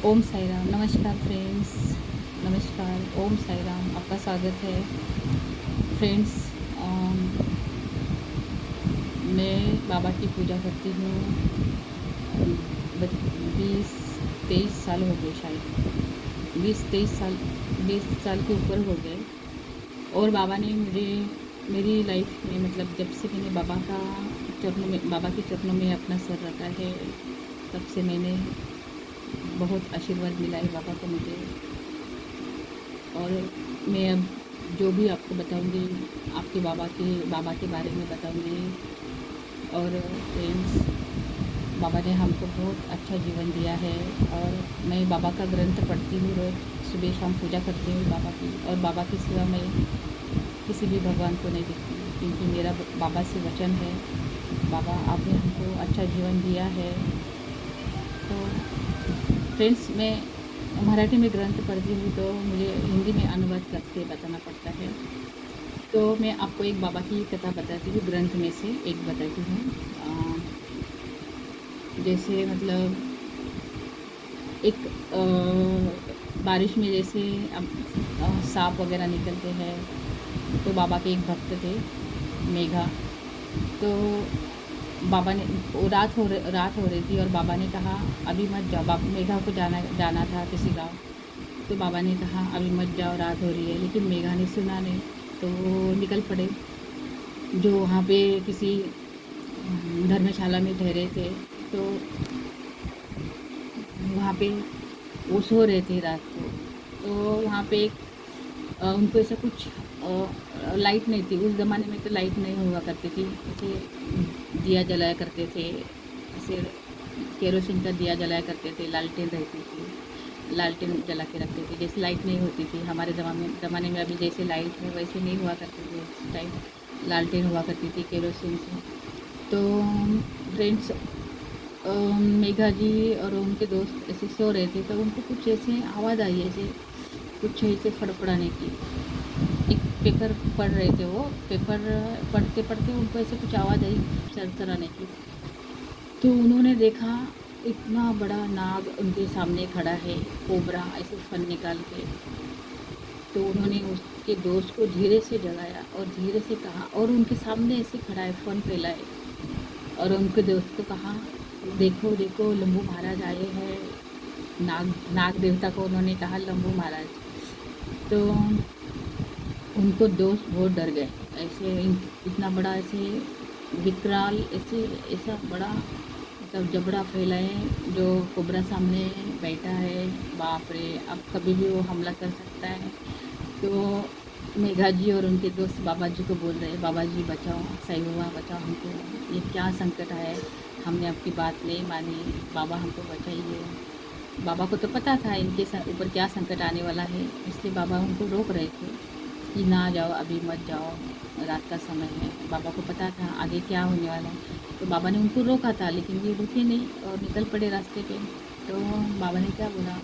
ओम साई राम। नमस्कार फ्रेंड्स, नमस्कार। ओम साई राम, आपका स्वागत है फ्रेंड्स। मैं बाबा की पूजा करती हूँ। 20-23 साल हो गए, शायद 20-23 साल, 20 साल के ऊपर हो गए। और बाबा ने मेरी लाइफ में, मतलब जब से मैंने बाबा के चरणों में अपना सर रखा है, तब से मैंने बहुत आशीर्वाद मिला है बाबा को मुझे। और मैं अब जो भी आपको बताऊंगी, आपके बाबा के बारे में बताऊंगी। और फ्रेंड्स, बाबा ने हमको बहुत अच्छा जीवन दिया है। और मैं बाबा का ग्रंथ पढ़ती हूँ, रोज़ सुबह शाम पूजा करती हूँ बाबा की। और बाबा की सिवा मैं किसी भी भगवान को नहीं देखती, क्योंकि मेरा बाबा से वचन है, बाबा आपने हमको अच्छा जीवन दिया है। तो फ्रेंड्स, मैं मराठी में ग्रंथ पढ़ती हूँ, तो मुझे हिंदी में अनुवाद करके बताना पड़ता है। तो मैं आपको एक बाबा की कथा बताती हूँ, ग्रंथ में से एक बताती हूँ। जैसे मतलब एक बारिश में जैसे सांप वगैरह निकलते हैं, तो बाबा के एक भक्त थे, मेघा। तो बाबा ने, वो रात हो रही थी, और बाबा ने कहा अभी मत जाओ। मेघा को जाना था किसी गांव। तो बाबा ने कहा अभी मत जाओ, रात हो रही है। लेकिन मेघा ने सुना नहीं, तो वो निकल पड़े। जो वहाँ पे किसी धर्मशाला में ठहरे थे, तो वहाँ पे वो सो रहे थे रात को। तो वहाँ पे एक उनको ऐसा कुछ लाइट नहीं थी। उस ज़माने में तो लाइट नहीं हुआ करती थी, ऐसे दिया जलाया करते थे, ऐसे केरोसिन का दिया जलाया करते थे, लालटेन रहती थी, लालटेन जला के रखते थे। जैसे लाइट नहीं होती थी हमारे ज़माने में, अभी जैसे लाइट है वैसे नहीं हुआ करती थी। उस टाइम लालटेन हुआ करती थी केरोसिन से। तो फ्रेंड्स, मेघा जी और उनके दोस्त ऐसे सो रहे थे, तो उनको कुछ ऐसे आवाज़ आई, ऐसे कुछ ऐसे फड़फड़ाने की। एक पेपर पढ़ रहे थे वो, पेपर पढ़ते पढ़ते उनको ऐसे कुछ आवाज़ आई सरसराने की। तो उन्होंने देखा इतना बड़ा नाग उनके सामने खड़ा है, कोबरा ऐसे फन निकाल के। तो उन्होंने उसके दोस्त को धीरे से जगाया और धीरे से कहा, और उनके सामने ऐसे खड़ा है, फन फैलाए। और उनके दोस्त को कहा, देखो देखो लंबू महाराज आए हैं। नाग देवता को उन्होंने कहा लंबू महाराज। तो उनको दोस्त बहुत डर गए। ऐसे इतना बड़ा, ऐसे विकराल, ऐसे ऐसा बड़ा, मतलब जबड़ा फैलाए, जो कोबरा सामने बैठा है, बाप रे, अब कभी भी वो हमला कर सकता है। तो मेघा जी और उनके दोस्त बाबा जी को बोल रहे हैं, बाबा जी बचाओ, साईं बाबा बचाओ हमको, ये क्या संकट है, हमने आपकी बात नहीं मानी, बाबा हमको बचाइए। बाबा को तो पता था इनके ऊपर क्या संकट आने वाला है, इसलिए बाबा उनको रोक रहे थे कि ना जाओ, अभी मत जाओ, रात का समय है। बाबा को पता था आगे क्या होने वाला है, तो बाबा ने उनको रोका था, लेकिन ये रुके नहीं और निकल पड़े रास्ते पे। तो बाबा ने क्या बोला,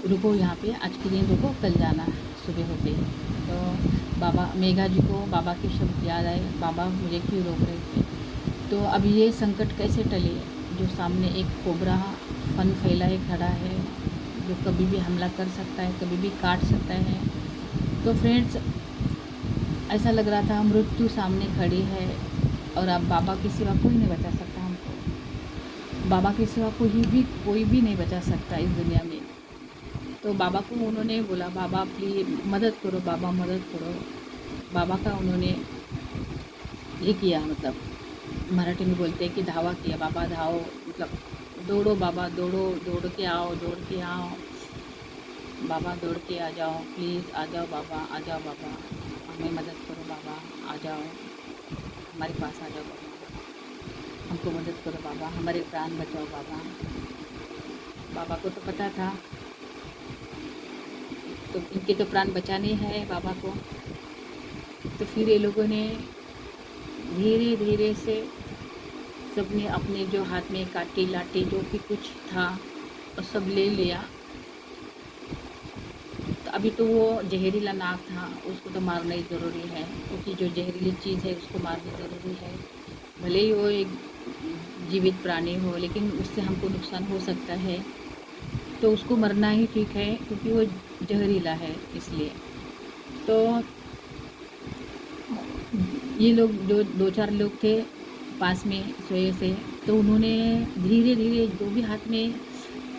रुको यहाँ पे, आज के दिन रुको, कल जाना सुबह होते ही। तो बाबा, मेघा जी को बाबा के शब्द याद आए, बाबा मुझे क्यों रोक रहे थे। तो अब ये संकट कैसे टले, जो सामने एक कोबरा फन फैलाए खड़ा है, जो कभी भी हमला कर सकता है, कभी भी काट सकता है। तो फ्रेंड्स, ऐसा लग रहा था मृत्यु सामने खड़ी है, और अब बाबा के सिवा कोई नहीं बचा सकता हमको। बाबा के सिवा कोई भी नहीं बचा सकता इस दुनिया में। तो बाबा को उन्होंने बोला, बाबा प्लीज़ मदद करो, बाबा मदद करो। बाबा का उन्होंने ये किया, मतलब मराठी में बोलते हैं कि धावा किया, बाबा धाओ, मतलब दौड़ो बाबा, दौड़ो, दौड़ के आओ, दौड़ के आओ बाबा, दौड़ के आ जाओ, प्लीज़ आ जाओ बाबा, आ जाओ बाबा, हमें मदद करो बाबा, आ जाओ हमारे पास, आ जाओ बाबा, हमको मदद करो बाबा, हमारे प्राण बचाओ बाबा। बाबा को तो पता था, तो इनके तो प्राण बचाने हैं बाबा को। तो फिर ये लोगों ने धीरे धीरे से, सबने अपने जो हाथ में काटे लाटे जो भी कुछ था और सब ले लिया। तो अभी तो वो जहरीला नाग था, उसको तो मारना ही ज़रूरी है, क्योंकि जो जहरीली चीज़ है उसको मारना ज़रूरी है। भले ही वो एक जीवित प्राणी हो, लेकिन उससे हमको नुकसान हो सकता है। तो उसको मरना ही ठीक है, क्योंकि वो जहरीला है इसलिए। तो ये लोग जो 2-4 लोग थे पास में सोए से, तो उन्होंने धीरे धीरे जो भी हाथ में,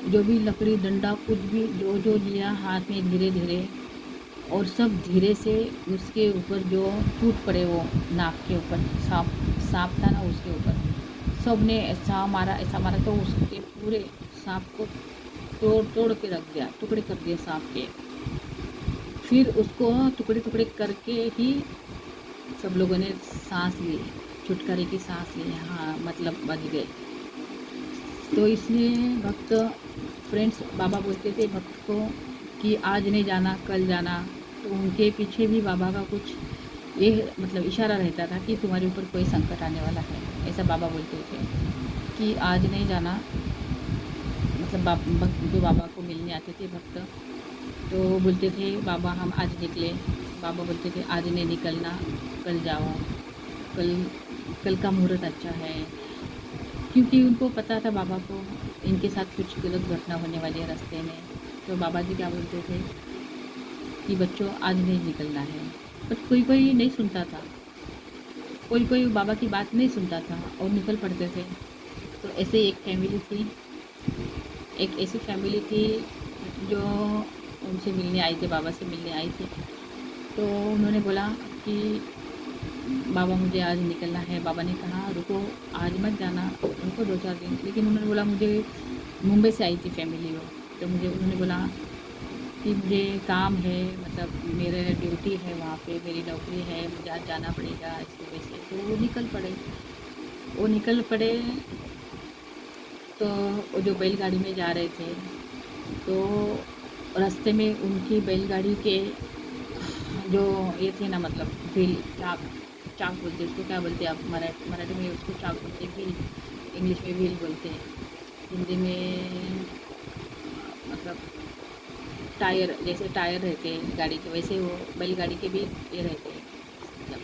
जो भी लकड़ी डंडा कुछ भी जो जो लिया हाथ में, धीरे धीरे, और सब धीरे से उसके ऊपर जो टूट पड़े, वो नाक के ऊपर सांप, सांप था ना उसके ऊपर, सब ने ऐसा मारा तो उसके पूरे सांप को तोड़ तोड़ के रख दिया, टुकड़े कर दिए सांप के। फिर उसको टुकड़े टुकड़े करके ही सब लोगों ने सांस ली, छुटकारे की सांस ली, हाँ मतलब बच गए। तो इसलिए भक्त, फ्रेंड्स, बाबा बोलते थे भक्त को कि आज नहीं जाना कल जाना। तो उनके पीछे भी बाबा का कुछ ये मतलब इशारा रहता था कि तुम्हारे ऊपर कोई संकट आने वाला है, ऐसा बाबा बोलते थे कि आज नहीं जाना। मतलब जो बाबा को मिलने आते थे भक्त, तो बोलते थे बाबा हम आज निकले, बाबा बोलते थे आज नहीं निकलना, कल जाओ, कल कल का मुहूर्त अच्छा है। क्योंकि उनको पता था बाबा को इनके साथ कुछ गलत घटना होने वाली है रास्ते में। तो बाबा जी क्या बोलते थे कि बच्चों आज नहीं निकलना है। बट कोई कोई नहीं सुनता था, कोई कोई बाबा की बात नहीं सुनता था और निकल पड़ते थे। तो ऐसे एक फैमिली थी, एक ऐसी फैमिली थी जो उनसे मिलने आई थी, बाबा से मिलने आई थी। तो उन्होंने बोला कि बाबा मुझे आज निकलना है। बाबा ने कहा रुको, आज मत जाना, रुको 2-4 दिन। लेकिन उन्होंने बोला, मुझे मुंबई से आई थी फैमिली वो, तो मुझे उन्होंने बोला कि मुझे काम है, मतलब मेरे ड्यूटी है वहाँ पे, मेरी नौकरी है, मुझे आज जाना पड़ेगा इस वजह से। तो वो निकल पड़े, वो निकल पड़े। तो वो जो बैलगाड़ी में जा रहे थे, तो रास्ते में उनकी बैलगाड़ी के जो ये थे ना, मतलब व्हील, चाक, चाक बोलते हैं उसको, क्या बोलते हैं आप मराठी में उसको चाक बोलते हैं, व्हील, इंग्लिश में व्हील बोलते हैं, हिंदी में मतलब टायर, जैसे टायर रहते हैं गाड़ी के, वैसे वो बैलगाड़ी के भी ये रहते हैं मतलब।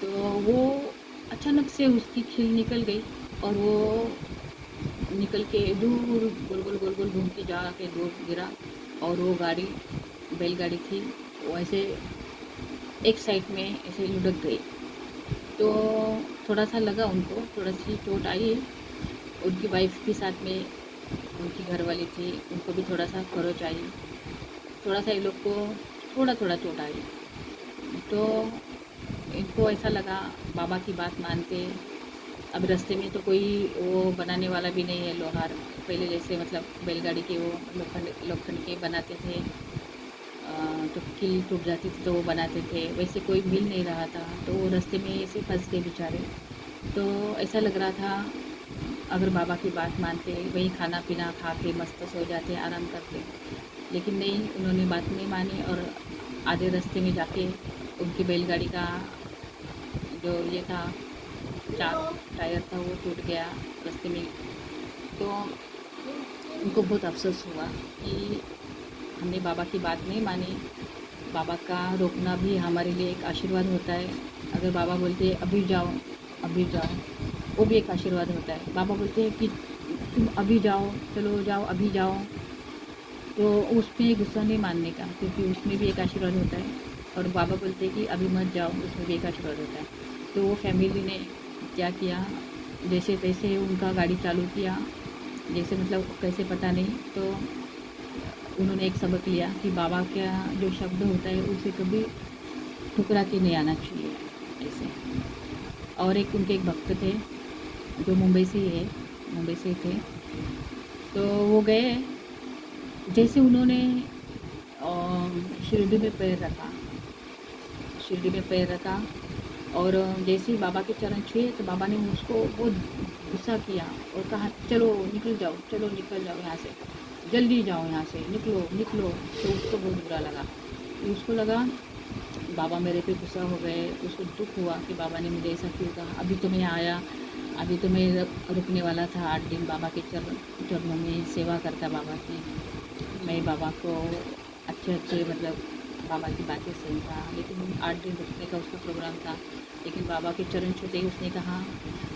तो वो अचानक से उसकी खील निकल गई और वो निकल के दूर गोल गोल गोल गोल घूम के जा के दूर गिरा। और वो गाड़ी, बैलगाड़ी थी, वो ऐसे एक साइड में ऐसे लुढ़क गई। तो थोड़ा सा लगा उनको, थोड़ा सी चोट आई। उनकी वाइफ भी साथ में, उनकी घरवाली थी, उनको भी थोड़ा सा खरोच आई, थोड़ा सा ये लोग को थोड़ा थोड़ा चोट आई। तो इनको ऐसा लगा बाबा की बात मानते। अब रास्ते में तो कोई वो बनाने वाला भी नहीं है लोहार, पहले जैसे मतलब बैलगाड़ी के वो लोखंड के बनाते थे, तो कील टूट जाती थी तो वो बनाते थे, वैसे कोई मिल नहीं रहा था। तो वो रास्ते में ऐसे फंस गए बेचारे। तो ऐसा लग रहा था अगर बाबा की बात मानते, वहीं खाना पीना खा के मस्त सो जाते, आराम करते। लेकिन नहीं, उन्होंने बात नहीं मानी और आधे रास्ते में जाके उनकी बैलगाड़ी का जो ये था, चाक, टायर था, वो टूट गया रास्ते में। तो उनको बहुत अफसोस हुआ कि हमने बाबा की बात नहीं मानी। बाबा का रोकना भी हमारे लिए एक आशीर्वाद होता है। अगर बाबा बोलते हैं अभी जाओ, अभी जाओ, वो भी एक आशीर्वाद होता है। बाबा बोलते हैं कि तुम अभी जाओ, चलो जाओ, अभी जाओ, तो उसमें गुस्सा नहीं मानने का, क्योंकि उसमें भी एक आशीर्वाद होता है। और बाबा बोलते हैं कि अभी मत जाओ, उसमें भी एक आशीर्वाद होता है। तो वो फैमिली ने क्या किया, जैसे तैसे उनका गाड़ी चालू किया, जैसे मतलब कैसे पता नहीं। तो उन्होंने एक सबक लिया कि बाबा का जो शब्द होता है उसे कभी ठुकरा के नहीं आना चाहिए ऐसे। और एक उनके एक भक्त थे जो मुंबई से ही है, मुंबई से थे। तो वो गए, जैसे उन्होंने शिरडी में पैर रखा, शिरडी में पैर रखा, और जैसे ही बाबा के चरण छुए तो बाबा ने उसको बहुत गुस्सा किया और कहा चलो निकल जाओ, चलो निकल जाओ यहाँ से, जल्दी जाओ यहाँ से, निकलो निकलो। तो उसको बहुत बुरा लगा, उसको लगा बाबा मेरे पे गुस्सा हो गए। उसको दुख हुआ कि बाबा ने मुझे ऐसा क्यों कहा। अभी तो मैं आया, अभी तो मैं रुकने वाला था 8 दिन बाबा के चरणों में सेवा करता बाबा की। मैं बाबा को अच्छे अच्छे मतलब बाबा की बातें सुनता, लेकिन 8 दिन रुकने का उसका प्रोग्राम था। लेकिन बाबा के चरण छूते ही उसने कहा,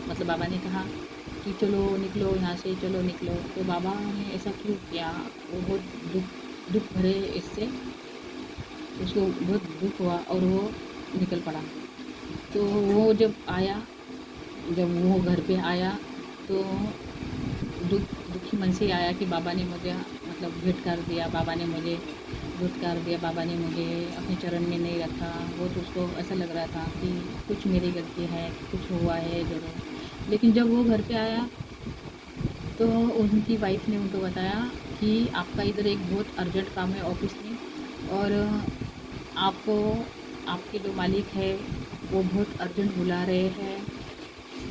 मतलब बाबा ने कहा कि चलो निकलो यहाँ से, चलो निकलो। तो बाबा ने ऐसा क्यों किया, वो बहुत दुख भरे इससे, उसको बहुत दुख हुआ और वो निकल पड़ा। तो वो जब आया, जब वो घर पे आया तो दुखी मन से आया कि बाबा ने मुझे मतलब भेंट कर दिया, बाबा ने मुझे धुतकार दिया, बाबा ने मुझे अपने चरण में नहीं रखा। वो तो उसको ऐसा लग रहा था कि कुछ मेरी गलती है, कुछ हुआ है ज़रूर। लेकिन जब वो घर पे आया तो उनकी वाइफ ने उनको बताया कि आपका इधर एक बहुत अर्जेंट काम है ऑफिस में, और आपको आपके जो मालिक है वो बहुत अर्जेंट बुला रहे हैं,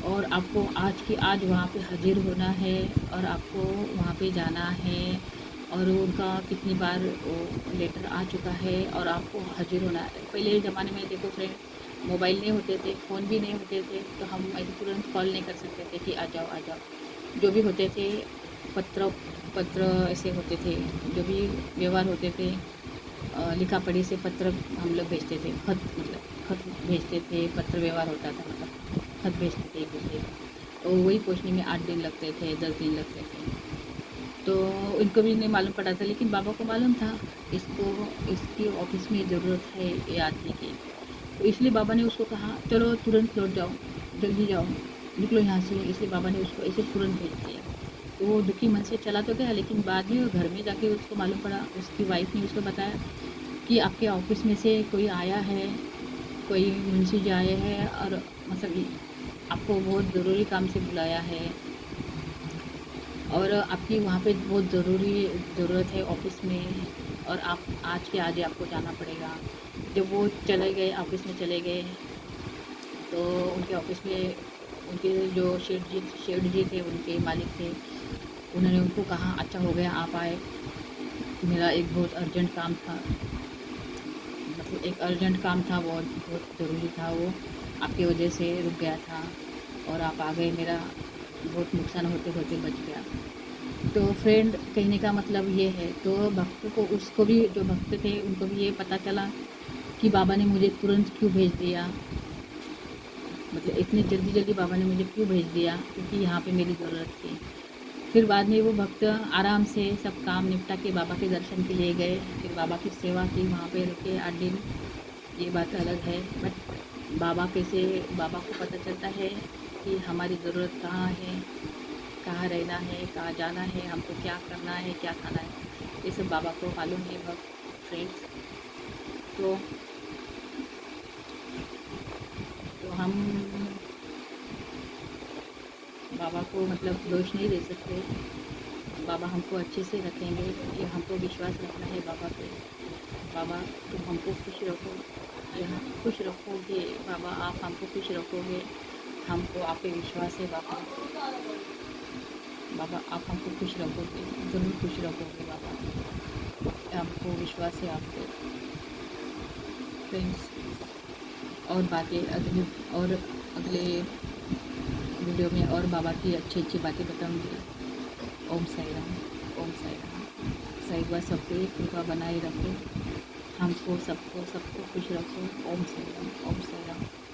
और आपको आज की आज वहाँ पे हाजिर होना है, और आपको वहाँ पे जाना है। और उनका कितनी बार वो लेटर आ चुका है और आपको हाजिर होना है। पहले ज़माने में देखो फ्रेंड, मोबाइल नहीं होते थे, फ़ोन भी नहीं होते थे, तो हम ऐसे तुरंत कॉल नहीं कर सकते थे कि आ जाओ आ जाओ। जो भी होते थे पत्र पत्र ऐसे होते थे, जो भी व्यवहार होते थे लिखा पढ़ी से पत्र हम लोग भेजते थे, खत मतलब खत भेजते थे, पत्र व्यवहार होता था, मतलब खत भेजते थे एक दूसरे को। तो वही पहुँचने में 8 दिन लगते थे, 10 दिन लगते थे। तो इनको भी नहीं मालूम पड़ा था, लेकिन बाबा को मालूम था इसको, इसकी ऑफिस में ज़रूरत है ये आदमी की। तो इसलिए बाबा ने उसको कहा चलो तुरंत लौट जाओ, जल्दी जाओ, निकलो यहाँ से। इसलिए बाबा ने उसको ऐसे तुरंत भेज दिया। तो वो दुखी मन से चला तो गया, लेकिन बाद में वो घर में जाके उसको मालूम पड़ा, उसकी वाइफ ने उसको बताया कि आपके ऑफिस में से कोई आया है, कोई मुंशी जी आए हैं, और मतलब आपको बहुत ज़रूरी काम से बुलाया है, और आपकी वहाँ पे बहुत ज़रूरत है ऑफिस में, और आप आज के आज ही आपको जाना पड़ेगा। जब वो चले गए, ऑफिस में चले गए, तो उनके ऑफिस में उनके जो शेठ जी थे, उनके मालिक थे, उन्होंने उनको कहा अच्छा हो गया आप आए, मेरा एक बहुत अर्जेंट काम था, मतलब एक अर्जेंट काम था, बहुत बहुत ज़रूरी था, वो आपकी वजह से रुक गया था, और आप आ गए, मेरा बहुत नुकसान होते होते बच गया। तो फ्रेंड कहने का मतलब ये है, तो भक्त को, उसको भी, जो भक्त थे उनको भी ये पता चला कि बाबा ने मुझे तुरंत क्यों भेज दिया, मतलब इतने जल्दी जल्दी बाबा ने मुझे क्यों भेज दिया, क्योंकि यहाँ पे मेरी ज़रूरत थी। फिर बाद में वो भक्त आराम से सब काम निपटा के बाबा के दर्शन के लिए गए, फिर बाबा की सेवा की, वहाँ पे रुके 8 दिन। ये बात अलग है, बट बाबा को पता चलता है कि हमारी ज़रूरत कहाँ है, कहाँ रहना है, कहाँ जाना है, हमको क्या करना है, क्या खाना है, ये सब बाबा को मालूम है भक्त फ्रेंड्स। तो हम बाबा को मतलब दोष नहीं दे सकते, बाबा हमको अच्छे से रखेंगे, ये हमको विश्वास रखना है बाबा पे। बाबा तुम हमको खुश रखो, यहाँ खुश रखोगे बाबा, आप हमको खुश रखोगे, हमको आप पे विश्वास है बाबा। बाबा आप हमको खुश रखोगे, ज़रूर खुश रखोगे बाबा, हमको विश्वास है आप पे फ्रेंड्स। और बातें अगले वीडियो में और बाबा की अच्छी अच्छी बातें बताऊंगी। ओम साई राम, ओम साई राम। साई बाबा सब पे कृपा बनाए रखो, हमको सबको सबको खुश रखो। ओम साई राम, ओम साई राम।